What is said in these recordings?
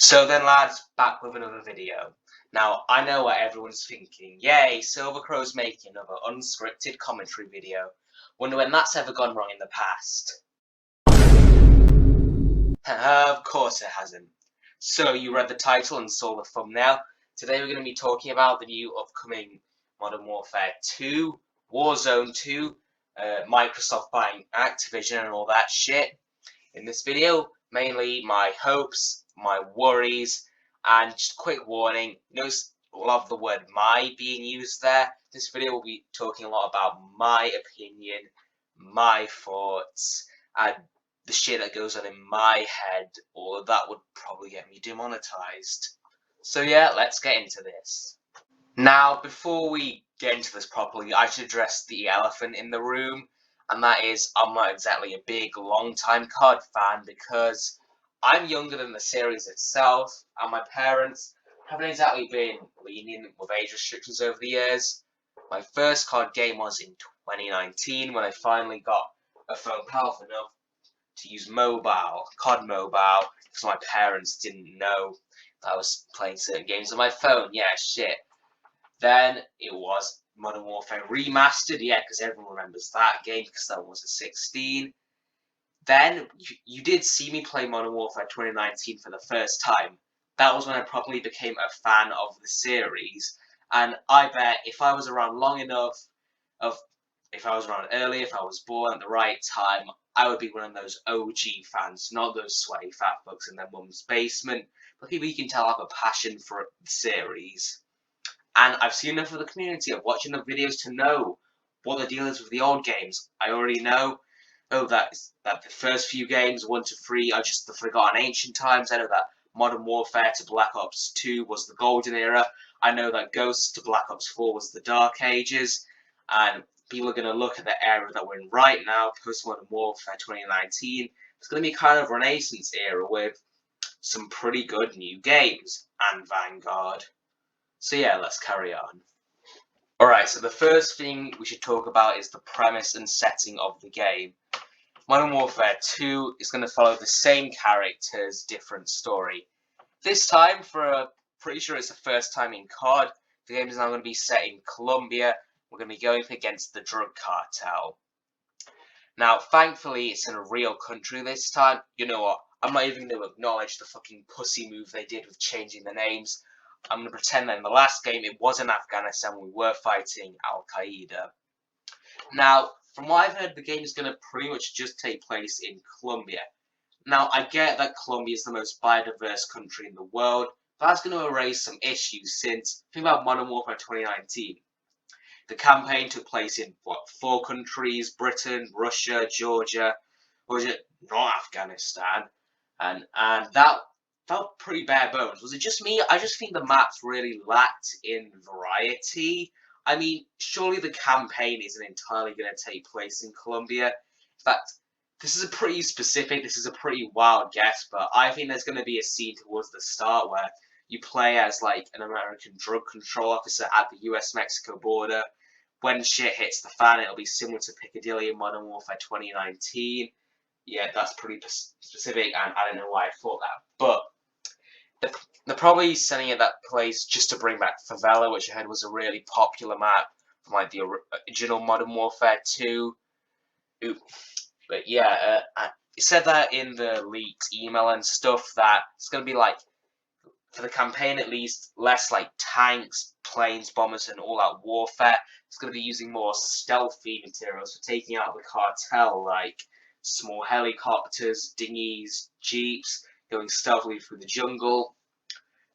So then lads, back with another video. Now, I know what everyone's thinking. Yay, Silvercrow's making another unscripted commentary video. Wonder when that's ever gone wrong in the past. Of course it hasn't. So you read the title and saw the thumbnail. Today we're going to be talking about the new upcoming Modern Warfare 2, Warzone 2, Microsoft buying Activision and all that shit. In this video, mainly my hopes, my worries, and just a quick warning, notice a lot of the word my being used there. This video will be talking a lot about my opinion, my thoughts, and the shit that goes on in my head, or that would probably get me demonetized. So yeah, let's get into this. Now, before we get into this properly, I should address the elephant in the room, and that is I'm not exactly a big, long-time COD fan because I'm younger than the series itself, and my parents haven't exactly been lenient with age restrictions over the years. My first COD game was in 2019 when I finally got a phone powerful enough to use COD Mobile, because my parents didn't know that I was playing certain games on my phone. Yeah, shit. Then it was Modern Warfare Remastered, yeah, because everyone remembers that game because that was a 16. Then you did see me play Modern Warfare 2019 for the first time. That was when I probably became a fan of the series, and I bet if I was around long enough, if I was around early, if I was born at the right time, I would be one of those OG fans, not those sweaty fat fucks in their mum's basement, but people you can tell have a passion for the series. And I've seen enough of the community of watching the videos to know what the deal is with the old games. I already know that the first few games, 1 to 3, are just the forgotten ancient times. I know that Modern Warfare to Black Ops 2 was the golden era. I know that Ghosts to Black Ops 4 was the dark ages. And people are going to look at the era that we're in right now, post-Modern Warfare 2019. It's going to be kind of a Renaissance era with some pretty good new games, and Vanguard. So yeah, let's carry on. Alright, so the first thing we should talk about is the premise and setting of the game. Modern Warfare 2 is going to follow the same characters, different story. This time, pretty sure it's the first time in COD, the game is now going to be set in Colombia. We're going to be going against the drug cartel. Now, thankfully, it's in a real country this time. You know what? I'm not even going to acknowledge the fucking pussy move they did with changing the names. I'm going to pretend that in the last game it was in Afghanistan, we were fighting Al-Qaeda. Now, from what I've heard, the game is going to pretty much just take place in Colombia. Now, I get that Colombia is the most biodiverse country in the world, but that's going to raise some issues since, think about Modern Warfare 2019. The campaign took place in, 4 countries, Britain, Russia, Georgia, or was it not Afghanistan? And that felt pretty bare bones. Was it just me? I just think the maps really lacked in variety. I mean, surely the campaign isn't entirely going to take place in Colombia. In fact, this is a pretty wild guess, but I think there's going to be a scene towards the start where you play as like an American drug control officer at the US-Mexico border. When shit hits the fan, it'll be similar to Piccadilly in Modern Warfare 2019. Yeah, that's pretty specific, and I don't know why I thought that, but they're probably setting it that place just to bring back Favela, which I heard was a really popular map from like the original Modern Warfare 2. But yeah, it said that in the leaked email and stuff that it's going to be like, for the campaign at least, less like tanks, planes, bombers, and all-out warfare. It's going to be using more stealthy materials for taking out the cartel, like small helicopters, dinghies, jeeps, going stealthily through the jungle.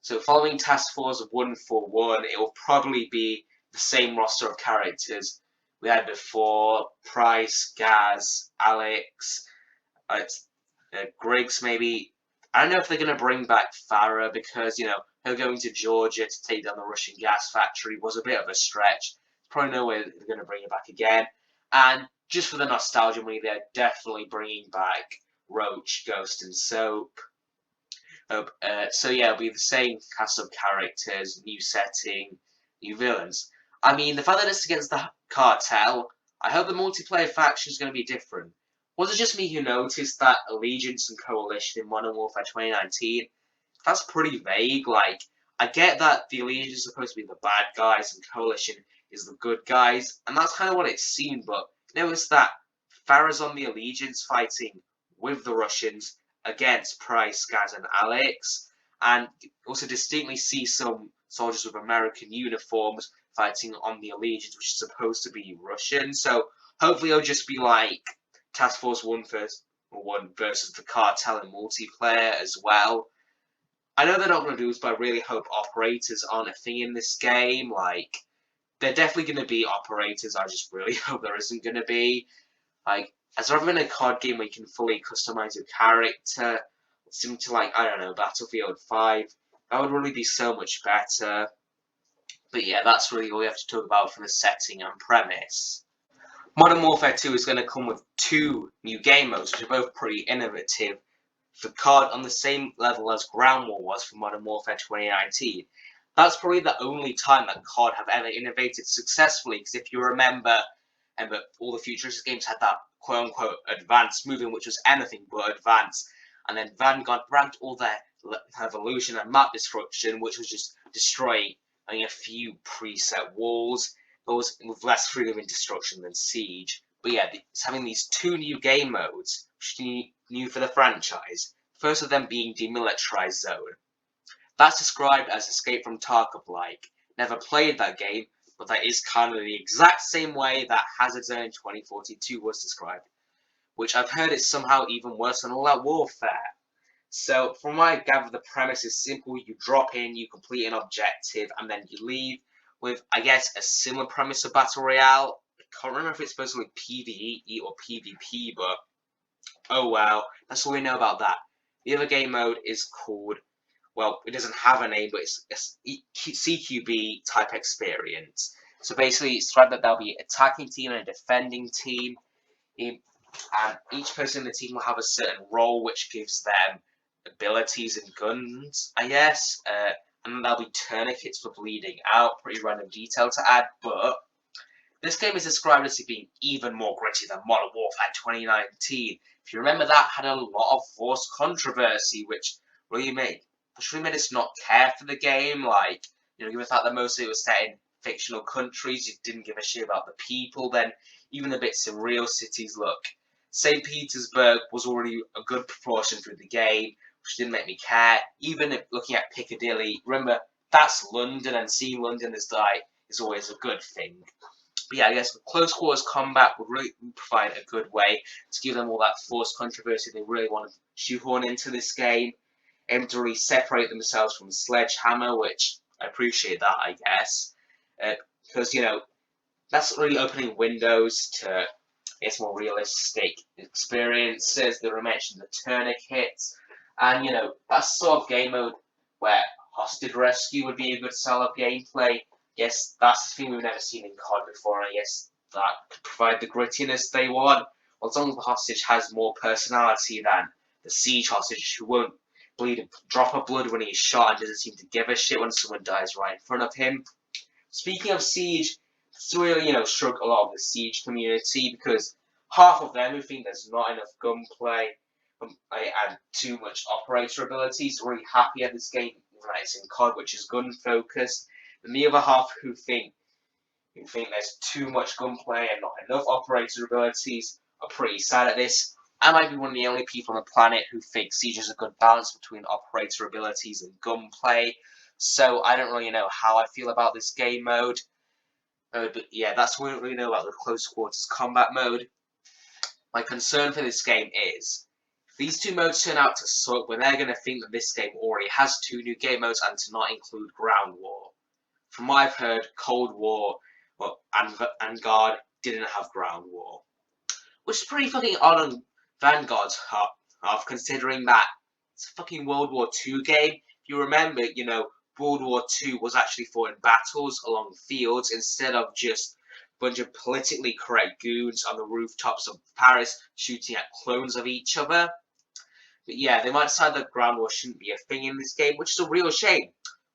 So following Task Force 141, it will probably be the same roster of characters we had before: Price, Gaz, Alex, Griggs maybe. I don't know if they're going to bring back Farah because, you know, her going to Georgia to take down the Russian gas factory was a bit of a stretch. Probably no way they're going to bring her back again. And just for the nostalgia money, they're definitely bringing back Roach, Ghost, and Soap. So yeah, it'll be the same cast of characters, new setting, new villains. I mean, the fact that it's against the cartel, I hope the multiplayer faction is going to be different. Was it just me who noticed that Allegiance and Coalition in Modern Warfare 2019 that's pretty vague. Like, I get that the Allegiance is supposed to be the bad guys and Coalition is the good guys, and that's kind of what it seemed, but notice that Farah's on the Allegiance fighting with the Russians against Price, Gaz, and Alex, and also distinctly see some soldiers with American uniforms fighting on the Allegiance, which is supposed to be Russian. So hopefully it'll just be like Task Force 1 versus the Cartel in multiplayer as well. I know they're not going to do this, but I really hope operators aren't a thing in this game. Like, they're definitely going to be operators. I just really hope there isn't going to be. Like, as rather than a COD game where you can fully customize your character, similar to, like, I don't know, Battlefield 5, that would really be so much better. But yeah, that's really all we have to talk about for the setting and premise. Modern Warfare 2 is going to come with 2 new game modes, which are both pretty innovative for COD on the same level as Ground War was for Modern Warfare 2019. That's probably the only time that COD have ever innovated successfully, because if you remember, all the futuristic games had that quote-unquote advanced moving, which was anything but advanced, and then Vanguard bragged all their evolution and map destruction, which was just destroying only a few preset walls, those with less freedom in destruction than Siege. But yeah, it's having these 2 new game modes, which are new for the franchise. First of them being Demilitarized Zone. That's described as Escape from Tarkov-like. Never played that game, but that is kind of the exact same way that Hazard Zone in 2042 was described, which I've heard is somehow even worse than All Out Warfare. So, from what I gather, the premise is simple. You drop in, you complete an objective, and then you leave with, I guess, a similar premise of Battle Royale. I can't remember if it's supposed to be PvE or PvP, but oh well, that's all we know about that. The other game mode is called, well, it doesn't have a name, but it's a CQB type experience. So basically, it's described that there'll be an attacking team and a defending team, and each person in the team will have a certain role, which gives them abilities and guns, I guess, and then there'll be tourniquets for bleeding out, pretty random detail to add, but this game is described as being even more gritty than Modern Warfare 2019. If you remember, that had a lot of forced controversy, which really made us not care for the game. Like, you know, given the fact that most of it was set in fictional countries, you didn't give a shit about the people, then even the bits in real cities, look, St. Petersburg was already a good proportion through the game, which didn't make me care. Even if looking at Piccadilly, remember, that's London, and seeing London as like is always a good thing. But yeah, I guess close quarters combat would really provide a good way to give them all that forced controversy they really want to shoehorn into this game, aim to really separate themselves from Sledgehammer, which I appreciate that, I guess, because, you know, that's really opening windows to, I guess, more realistic experiences. They mentioned the tourniquets, and, you know, that's sort of game mode where hostage rescue would be a good style of gameplay. Yes, that's the thing we've never seen in COD before, and I guess that could provide the grittiness they want. Well, as long as the hostage has more personality than the Siege hostage, who won't bleed a drop of blood when he's shot and doesn't seem to give a shit when someone dies right in front of him. Speaking of Siege, it's really, you know, struck a lot of the Siege community, because half of them who think there's not enough gunplay and too much operator abilities are really happy at this game, that it's in COD, which is gun focused. And the other half who think there's too much gunplay and not enough operator abilities are pretty sad at this. I might be one of the only people on the planet who think Siege is a good balance between operator abilities and gunplay. So I don't really know how I feel about this game mode. But yeah, that's what we don't really know about the close quarters combat mode. My concern for this game is, if these 2 modes turn out to suck, when they're going to think that this game already has 2 new game modes and to not include Ground War. From what I've heard, Cold War and Vanguard didn't have Ground War, which is pretty fucking odd on Vanguard's half, considering that it's a fucking World War II game. If you remember, you know, World War II was actually fought in battles along fields instead of just a bunch of politically correct goons on the rooftops of Paris shooting at clones of each other. But yeah, they might decide that Ground War shouldn't be a thing in this game, which is a real shame.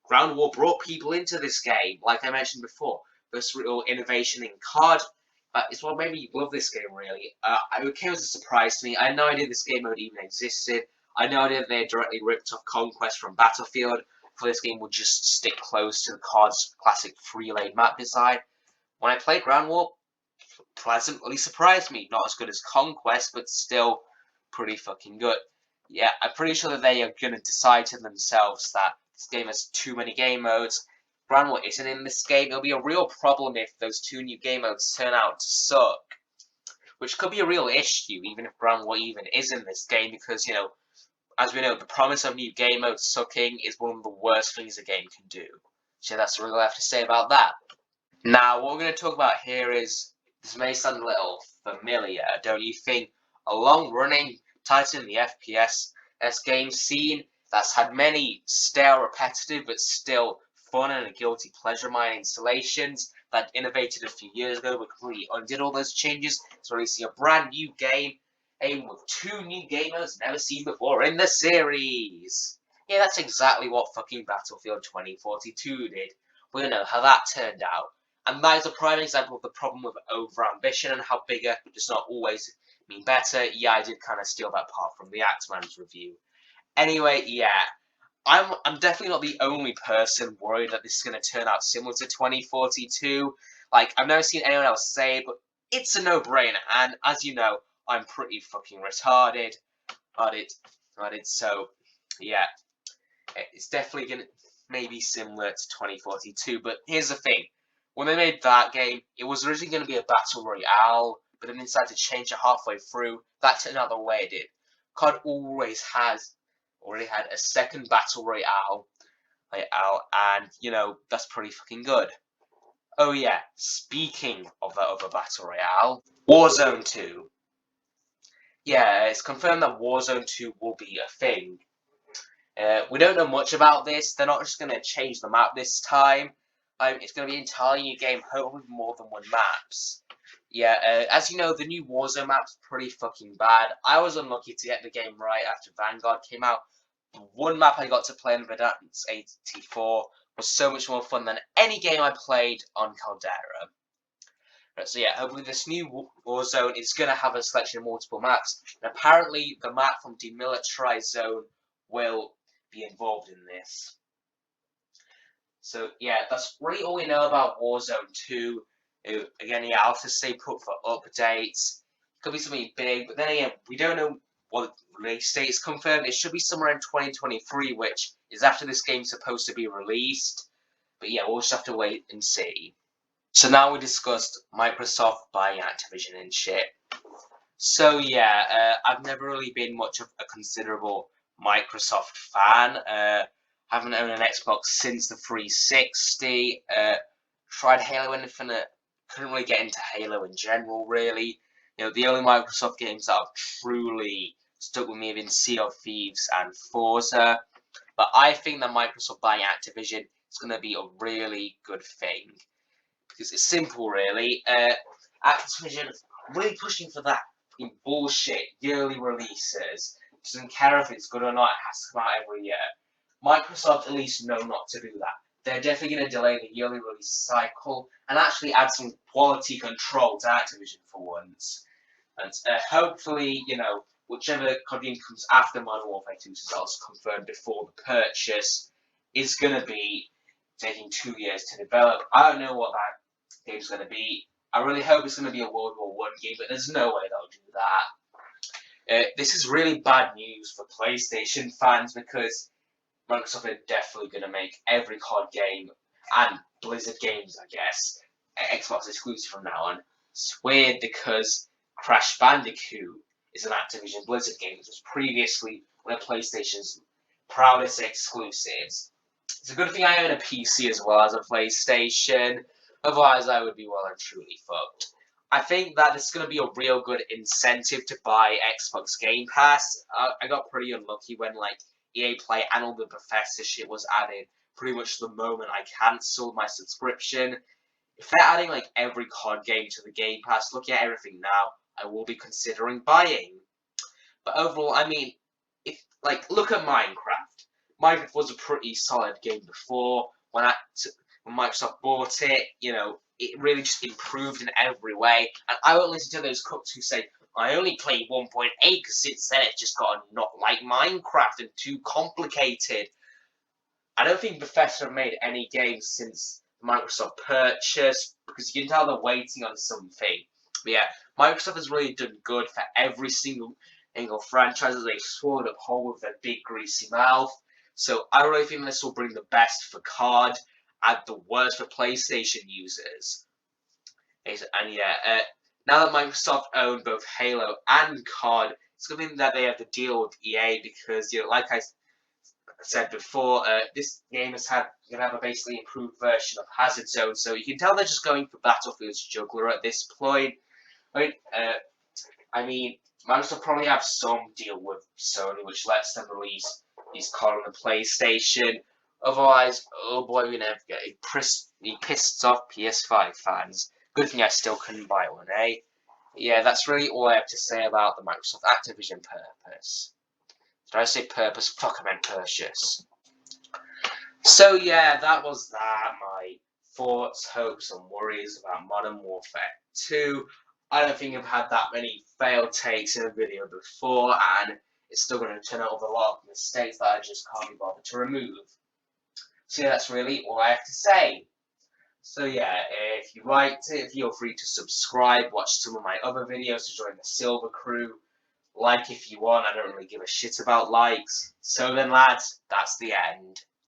Ground War brought people into this game, like I mentioned before. This real innovation in COD. It's what made me love this game, really. It came as a surprise to me. I had no idea this game mode even existed. I know that they directly ripped off Conquest from Battlefield, for this game would just stick close to the COD's classic free-laid map design. When I played Ground War, pleasantly surprised me. Not as good as Conquest, but still pretty fucking good. Yeah, I'm pretty sure that they are going to decide to themselves that this game has too many game modes. Ground War isn't in this game. It'll be a real problem if those 2 new game modes turn out to suck, which could be a real issue even if Ground War even is in this game, because, you know, as we know, the promise of new game modes sucking is one of the worst things a game can do. So that's really all I have to say about that. Now, what we're going to talk about here is, this may sound a little familiar, don't you think? A long-running title in the FPS game scene that's had many stale, repetitive, but still fun and a guilty pleasure mine installations that innovated a few years ago but completely undid all those changes. So releasing a brand new game aimed with 2 new game modes never seen before in the series. Yeah, that's exactly what fucking Battlefield 2042 did. We know how that turned out. And that is a prime example of the problem with over-ambition and how bigger does not always mean better. Yeah, I did kind of steal that part from the Axeman's review. Anyway, yeah, I'm definitely not the only person worried that this is going to turn out similar to 2042. Like, I've never seen anyone else say it, but it's a no-brainer. And as you know, I'm pretty fucking retarded at it. So, yeah, it's definitely going to maybe similar to 2042. But here's the thing. When they made that game, it was originally going to be a battle royale, but then they decided to change it halfway through. That turned out the way it did. COD already had a second battle royale, and, you know, that's pretty fucking good. Oh yeah, speaking of that other battle royale, Warzone 2. Yeah, it's confirmed that Warzone 2 will be a thing. We don't know much about this. They're not just going to change the map this time. It's going to be an entirely new game, hopefully with more than 1 maps. Yeah, as you know, the new Warzone map's pretty fucking bad. I was unlucky to get the game right after Vanguard came out. The 1 map I got to play in Verdansk 84 was so much more fun than any game I played on Caldera. Right, so yeah, hopefully this new Warzone is going to have a selection of multiple maps. And apparently the map from Demilitarized Zone will be involved in this. So yeah, that's really all we know about Warzone 2. Again, yeah, I'll have to stay put for updates. Could be something big, but then again, we don't know what release date is confirmed. It should be somewhere in 2023, which is after this game's supposed to be released. But yeah, we'll just have to wait and see. So now we discussed Microsoft buying Activision and shit. So yeah, I've never really been much of a considerable Microsoft fan. Haven't owned an Xbox since the 360. Tried Halo Infinite. Couldn't really get into Halo in general, really. You know, the only Microsoft games that have truly stuck with me have been Sea of Thieves and Forza. But I think that Microsoft buying Activision is going to be a really good thing. Because it's simple, really. Activision really pushing for that bullshit yearly releases. Doesn't care if it's good or not, it has to come out every year. Microsoft at least know not to do that. They're definitely going to delay the yearly release cycle and actually add some quality control to Activision for once. And hopefully, you know, whichever game comes after Modern Warfare 2 is also confirmed before the purchase is going to be taking 2 years to develop. I don't know what that game's going to be. I really hope it's going to be a World War I game, but there's no way they'll do that. This is really bad news for PlayStation fans because Microsoft are definitely going to make every COD game, and Blizzard games, I guess, Xbox exclusive from now on. It's weird because Crash Bandicoot is an Activision Blizzard game, which was previously one of PlayStation's proudest exclusives. It's a good thing I own a PC as well as a PlayStation, otherwise I would be well and truly fucked. I think that this is going to be a real good incentive to buy Xbox Game Pass. I got pretty unlucky when, like, EA Play and all the Bethesda shit was added pretty much the moment I cancelled my subscription. If they're adding like every COD game to the Game Pass, looking at everything now, I will be considering buying. But overall, I mean, if look at Minecraft. Minecraft was a pretty solid game before. When Microsoft bought it, you know, it really just improved in every way. And I won't listen to those cooks who say I only played 1.8 because since then it's just got not like Minecraft and too complicated. I don't think Bethesda have made any games since Microsoft purchase because you can tell they're waiting on something. But yeah, Microsoft has really done good for every single franchise that they've swallowed up whole with their big greasy mouth. So I really think this will bring the best for COD and the worst for PlayStation users. And yeah, now that Microsoft own both Halo and COD, it's going to mean that they have to deal with EA because, like I said before, this game is going to have a basically improved version of Hazard Zone, so you can tell they're just going for Battlefield's juggler at this point. Right? I mean, Microsoft probably have some deal with Sony, which lets them release these COD on the PlayStation. Otherwise, oh boy, we're gonna get pissed off PS5 fans. Good thing I still couldn't buy one, eh? Yeah, that's really all I have to say about the Microsoft Activision purpose. Did I say purpose? Fuck, I meant purchase. So yeah, that was that. My thoughts, hopes, and worries about Modern Warfare 2. I don't think I've had that many failed takes in a video before, and it's still going to turn out with a lot of mistakes that I just can't be bothered to remove. So yeah, that's really all I have to say. So yeah, if you liked it, feel free to subscribe, watch some of my other videos to join the Silver Crew. Like if you want, I don't really give a shit about likes. So then lads, that's the end.